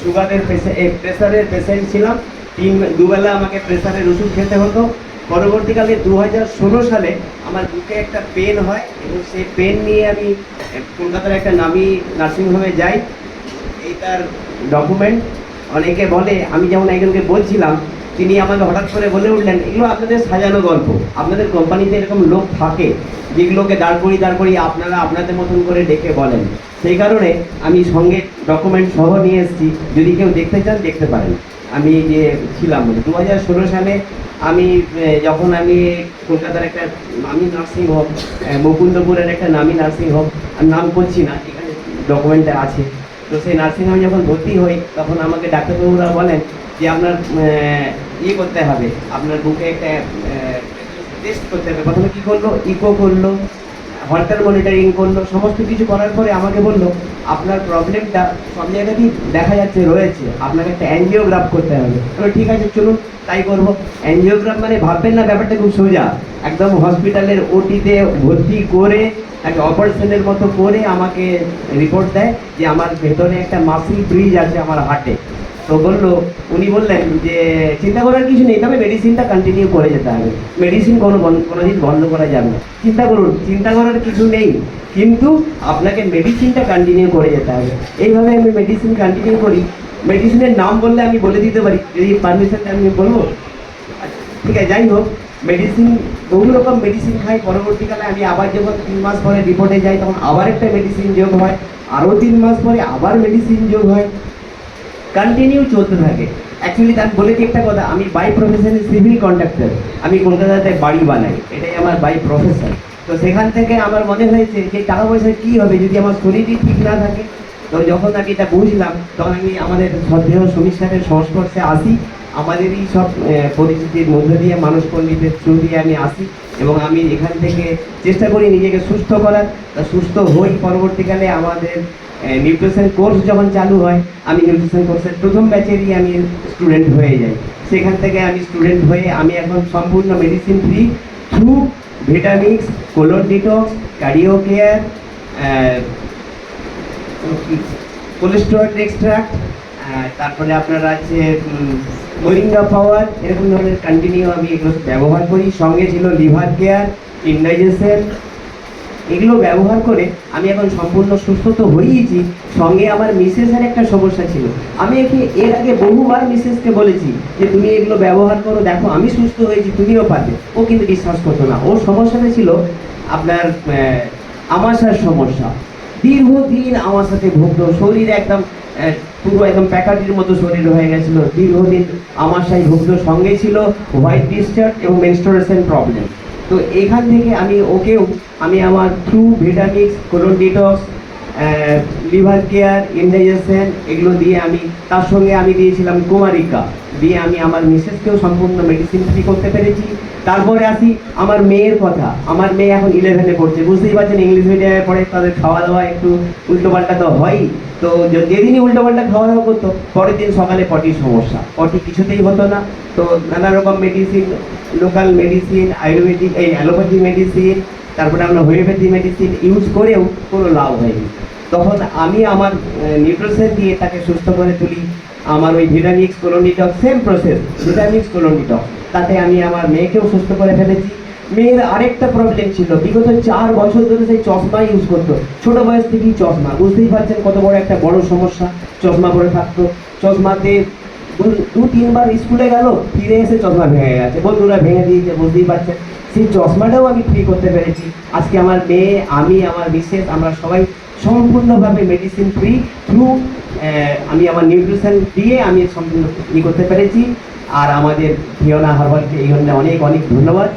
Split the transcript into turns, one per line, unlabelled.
সুগারের প্রেসারের পেশেন্ট ছিলাম। দুবেলা আমাকে প্রেসারের ওষুধ খেতে হতো। পরবর্তীকালে 2016 সালে আমার বুকে একটা পেন হয় এবং সেই পেন নিয়ে আমি কলকাতার একটা নামি নার্সিংহোমে যাই। এই তার ডকুমেন্ট। অনেকে বলে, আমি যেমন একজনকে বলছিলাম, তিনি আমাকে হঠাৎ করে বলে উঠলেন, এগুলো আপনাদের সাজানো গল্প, আপনাদের কোম্পানিতে এরকম লোক থাকে যেগুলোকে দাঁড় করিয়ে আপনারা আপনাদের মতন করে ডেকে বলেন। সেই কারণে আমি সঙ্গে ডকুমেন্ট সহ নিয়ে এসেছি, যদি কেউ দেখতে চান দেখতে পারেন। আমি যে ছিলাম 2016 সালে যখন আমি কলকাতার একটা নামি নার্সিংহোম, মুকুন্দপুরের একটা নামি নার্সিংহোম, আমি নাম করছি না, এখানে ডকুমেন্টে আছে। তো সেই নার্সিংহোমে যখন ভর্তি হই তখন আমাকে ডাক্তারবাবুরা বলেন যে আপনার করতে হবে, আপনার বুকে একটা টেস্ট করতে হবে। প্রথমে কী করলো, ইকো করলো, হল্টার মনিটরিং করলো, সমস্ত কিছু করার পরে আমাকে বললো আপনার প্রবলেমটা সব জায়গাতেই দেখা যাচ্ছে রয়েছে, আপনাকে একটা অ্যাঞ্জিওগ্রাফ করতে হবে। ঠিক আছে, চলুন তাই করবো। অ্যাঞ্জিওগ্রাফ মানে ভাববেন না ব্যাপারটা খুব সোজা, একদম হসপিটালের ওটিতে ভর্তি করে একটা অপারেশনের মতো করে আমাকে রিপোর্ট দেয় যে আমার ভেতরে একটা মাসিল ব্রিজ আছে আমার হার্টে। তো উনি বললেন যে চিন্তা করার কিছু নেই, তবে মেডিসিনটা কন্টিনিউ করে যেতে হবে, মেডিসিন কোনোদিন বন্ধ করা যাবে না। চিন্তা করুন, চিন্তা করার কিছু নেই, কিন্তু আপনাকে মেডিসিনটা কন্টিনিউ করে যেতে হবে। এইভাবে আমি মেডিসিন কন্টিনিউ করি। মেডিসিনের নাম বললে আমি বলে দিতে পারি, যদি পারমিশন আমি বলবো? ঠিক আছে, যাই হোক, মেডিসিন বহু রকম মেডিসিন খাই। পরবর্তীকালে আমি আবার যখন 3 মাস পরে রিপোর্টে যাই তখন আবার একটা মেডিসিন যোগ হয়, আরও 3 মাস পরে আবার মেডিসিন যোগ হয়, কন্টিনিউ চলতে থাকে। অ্যাকচুয়ালি তার বলে দিই একটা কথা, আমি বাই প্রফেশনে সিভিল কন্ট্রাক্টর, আমি কলকাতাতে বাড়ি বানাই, এটাই আমার বাই প্রফেশন। তো সেখান থেকে আমার মনে হয়েছে যে টাকা পয়সা কী হবে যদি আমার শরীরই ঠিক না থাকে। তো যখন আমি এটা বুঝলাম তখন আমি আমাদের শ্রদ্ধেয় সমীর সাহেবের সংস্পর্শে আসি। আমাদেরই সব পরিচিতির মধ্য দিয়ে, মানুষ পণ্ডিতের থ্রু দিয়ে আমি আসি এবং আমি এখান থেকে চেষ্টা করি নিজেকে সুস্থ করার। সুস্থ হই। পরবর্তীকালে আমাদের নিউট্রিশন কোর্স যখন চালু হয়, আমি নিউট্রিশন কোর্সের প্রথম ব্যাচেরই আমি স্টুডেন্ট হয়ে যাই। সেখান থেকে আমি স্টুডেন্ট হয়ে আমি এখন সম্পূর্ণ medicine free through ভিটামিক্স, colon detox, cardio care, cholesterol extract, তারপরে আপনার আছে মোরিঙ্গা পাওয়ার, এরকম ধরনের কন্টিনিউ আমি এগুলো ব্যবহার করি। সঙ্গে ছিল লিভার কেয়ার, ইনডাইজেশন, এগুলো ব্যবহার করে আমি এখন সম্পূর্ণ সুস্থ তো হয়েইছি। সঙ্গে আমার মিসেসের একটা সমস্যা ছিল, আমি এর আগে বহুবার মিসেসকে বলেছি যে তুমি এগুলো ব্যবহার করো, দেখো আমি সুস্থ হয়েছি, তুমিও পারবে। ও কিন্তু বিশ্বাস করতো না। ওর সমস্যাটা ছিল আপনার আমাশার সমস্যা। দীর্ঘদিন আমার সাথে ভুগতো, শরীর একদম পুরো একদম প্যাকাটির মতো শরীর হয়ে গেছিলো, দীর্ঘদিন আমাশায় ভুগতো। সঙ্গে ছিল হোয়াইট ডিসচার্জ এবং মেনস্ট্রুয়েশন প্রবলেম। তো এখান থেকে আমি আমার through ভিটামিক্স, colon detox, liver care, indigestion, এগুলো দিয়ে তার সঙ্গে আমি দিয়েছিলাম কুমারিকা দিয়ে আমি আমার মিসেসকেও সম্পূর্ণ মেডিসিন ফ্রি করতে পেরেছি। তারপরে আসি আমার মেয়ের কথা। আমার মেয়ে এখন 11-এ পড়ছে, বুঝতেই পারছেন, ইংলিশ মিডিয়ামে পড়ে, তাদের খাওয়া দাওয়া একটু উল্টোপাল্টা তো হয়ই। তো যেদিনই উল্টোপাল্টা খাওয়া দাওয়া করতো, পরের দিন সকালে পটির সমস্যা, পটি কিছুতেই হতো না। তো নানা রকম medicine, local medicine, Ayurvedic, allopathy medicine, তারপরে আমরা হোমিওপ্যাথি মেডিসিন ইউজ করেও কোনো লাভ হয়নি। তখন আমি আমার নিউট্রিশন দিয়ে তাকে সুস্থ করে তুলি। আমার ওই ভিটামিক্স, colon detox, same process, ভিটামিক্স, colon detox, তাতে আমি আমার মেয়েকেও সুস্থ করে ফেলেছি। মেয়ের আরেকটা প্রবলেম ছিল, বিগত 4 বছর ধরে সেই চশমা ইউজ করতো, ছোট বয়স থেকেই চশমা, বুঝতেই পারছেন কত বড় একটা বড় সমস্যা। চশমা পরে থাকতো, চশমাতে 2-3 বার স্কুলে গেল, ফিরে এসে চশমা ভেঙে গেছে, বন্ধুরা ভেঙে দিয়েছে, বুঝতেই পারছেন। সেই চশমাটাও আমি ফ্রি করতে পেরেছি। আজকে আমার মেয়ে, আমি, আমার মিসেস, আমরা সবাই সম্পূর্ণভাবে মেডিসিন ফ্রি থ্রু আমি আমার নিউট্রিশন দিয়ে আমি সম্পূর্ণ করতে পেরেছি। আর আমাদের ফিওনা হার্বালকে এই জন্য অনেক অনেক ধন্যবাদ।